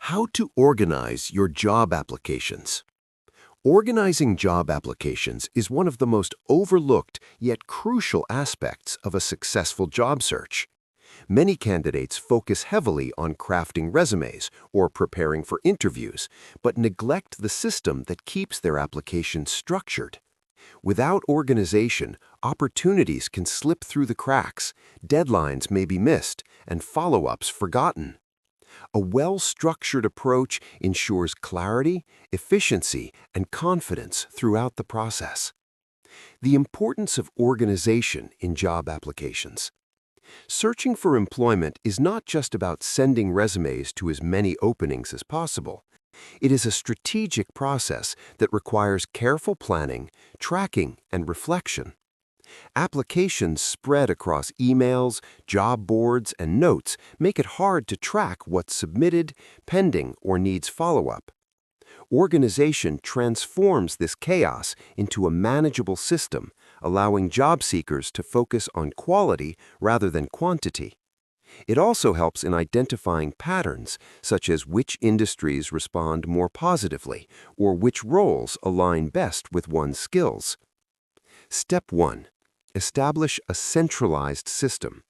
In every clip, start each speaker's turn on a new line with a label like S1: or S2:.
S1: How to organize your job applications. Organizing job applications is one of the most overlooked yet crucial aspects of a successful job search. Many candidates focus heavily on crafting resumes or preparing for interviews, but neglect the system that keeps their application structured. Without organization, opportunities can slip through the cracks, deadlines may be missed, and follow-ups forgotten. A well-structured approach ensures clarity, efficiency, and confidence throughout the process. The importance of organization in job applications. Searching for employment is not just about sending resumes to as many openings as possible. It is a strategic process that requires careful planning, tracking, and reflection. Applications spread across emails, job boards, and notes make it hard to track what's submitted, pending, or needs follow-up. Organization transforms this chaos into a manageable system, allowing job seekers to focus on quality rather than quantity. It also helps in identifying patterns, such as which industries respond more positively or which roles align best with one's skills. Step 1. Establish a centralized system.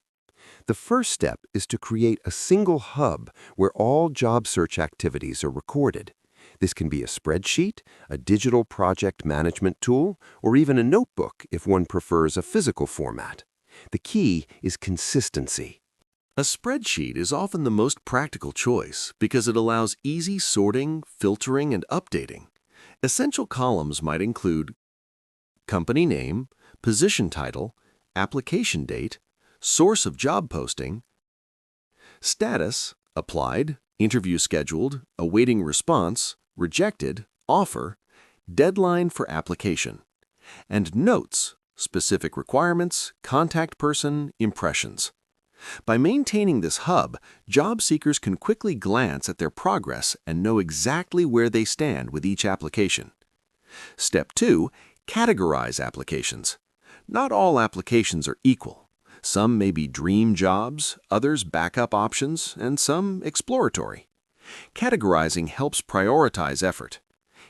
S1: The first step is to create a single hub where all job search activities are recorded. This can be a spreadsheet, a digital project management tool, or even a notebook if one prefers a physical format. The key is consistency.
S2: A spreadsheet is often the most practical choice because it allows easy sorting, filtering, and updating. Essential columns might include company name, position title, application date, source of job posting, status, applied, interview scheduled, awaiting response, rejected, offer, deadline for application, and notes, specific requirements, contact person, impressions. By maintaining this hub, job seekers can quickly glance at their progress and know exactly where they stand with each application. Step 2. Categorize applications. Not all applications are equal. Some may be dream jobs, others backup options, and some exploratory. Categorizing helps prioritize effort.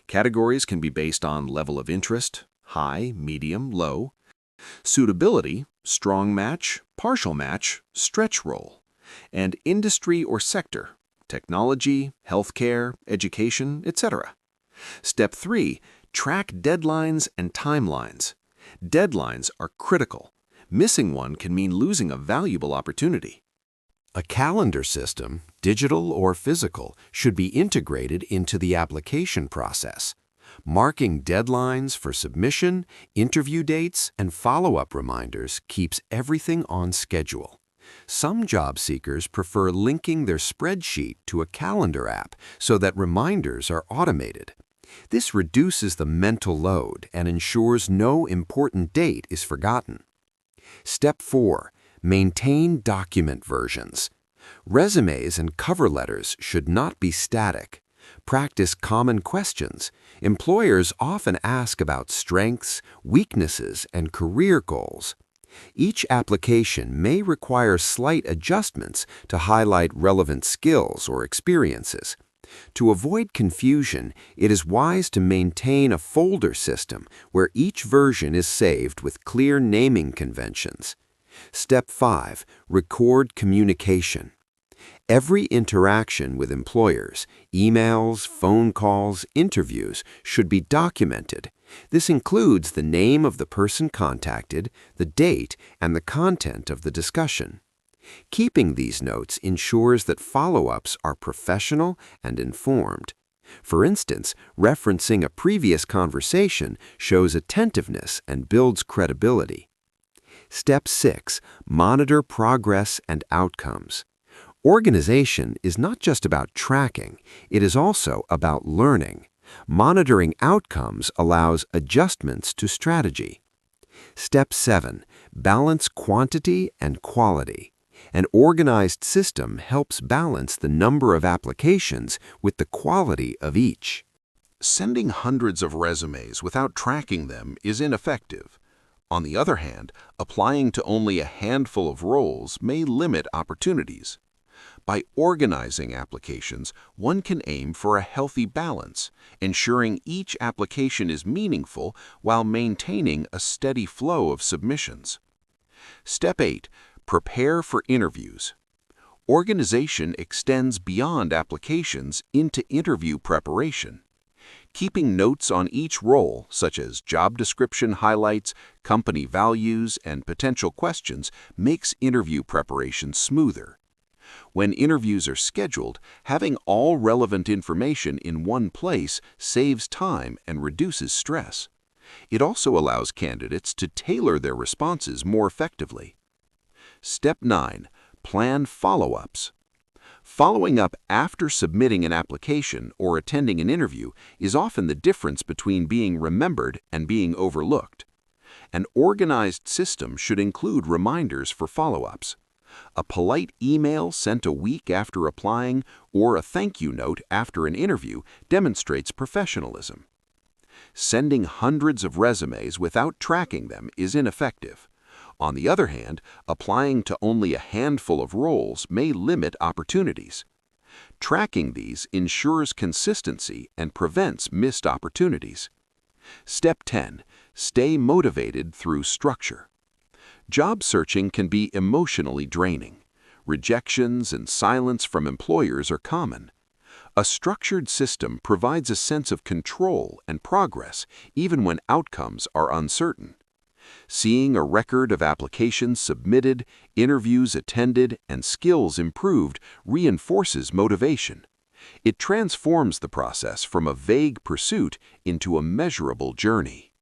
S2: Categories can be based on level of interest, high, medium, low, suitability, strong match, partial match, stretch role, and industry or sector, technology, healthcare, education, etc. Step 3. Track deadlines and timelines. Deadlines are critical. Missing one can mean losing a valuable opportunity.
S1: A calendar system, digital or physical, should be integrated into the application process. Marking deadlines for submission, interview dates, and follow-up reminders keeps everything on schedule. Some job seekers prefer linking their spreadsheet to a calendar app so that reminders are automated. This reduces the mental load and ensures no important date is forgotten. Step 4. Maintain document versions. Resumes and cover letters should not be static. Practice common questions. Employers often ask about strengths, weaknesses, and career goals. Each application may require slight adjustments to highlight relevant skills or experiences. To avoid confusion, it is wise to maintain a folder system where each version is saved with clear naming conventions. Step 5. Record communication. Every interaction with employers, emails, phone calls, interviews, should be documented. This includes the name of the person contacted, the date, and the content of the discussion. Keeping these notes ensures that follow-ups are professional and informed. For instance, referencing a previous conversation shows attentiveness and builds credibility. Step 6. Monitor progress and outcomes. Organization is not just about tracking, it is also about learning. Monitoring outcomes allows adjustments to strategy. Step 7. Balance quantity and quality. An organized system helps balance the number of applications with the quality of each.
S3: Sending hundreds of resumes without tracking them is ineffective. On the other hand, applying to only a handful of roles may limit opportunities. By organizing applications, one can aim for a healthy balance, ensuring each application is meaningful while maintaining a steady flow of submissions. Step 8. Prepare for interviews. Organization extends beyond applications into interview preparation. Keeping notes on each role, such as job description highlights, company values, and potential questions, makes interview preparation smoother. When interviews are scheduled, having all relevant information in one place saves time and reduces stress. It also allows candidates to tailor their responses more effectively. Step 9. Plan follow-ups. Following up after submitting an application or attending an interview is often the difference between being remembered and being overlooked. An organized system should include reminders for follow-ups. A polite email sent a week after applying or a thank you note after an interview demonstrates professionalism. Sending hundreds of resumes without tracking them is ineffective. On the other hand, applying to only a handful of roles may limit opportunities. Tracking these ensures consistency and prevents missed opportunities. Step 10. Stay motivated through structure. Job searching can be emotionally draining. Rejections and silence from employers are common. A structured system provides a sense of control and progress even when outcomes are uncertain. Seeing a record of applications submitted, interviews attended, and skills improved reinforces motivation. It transforms the process from a vague pursuit into a measurable journey.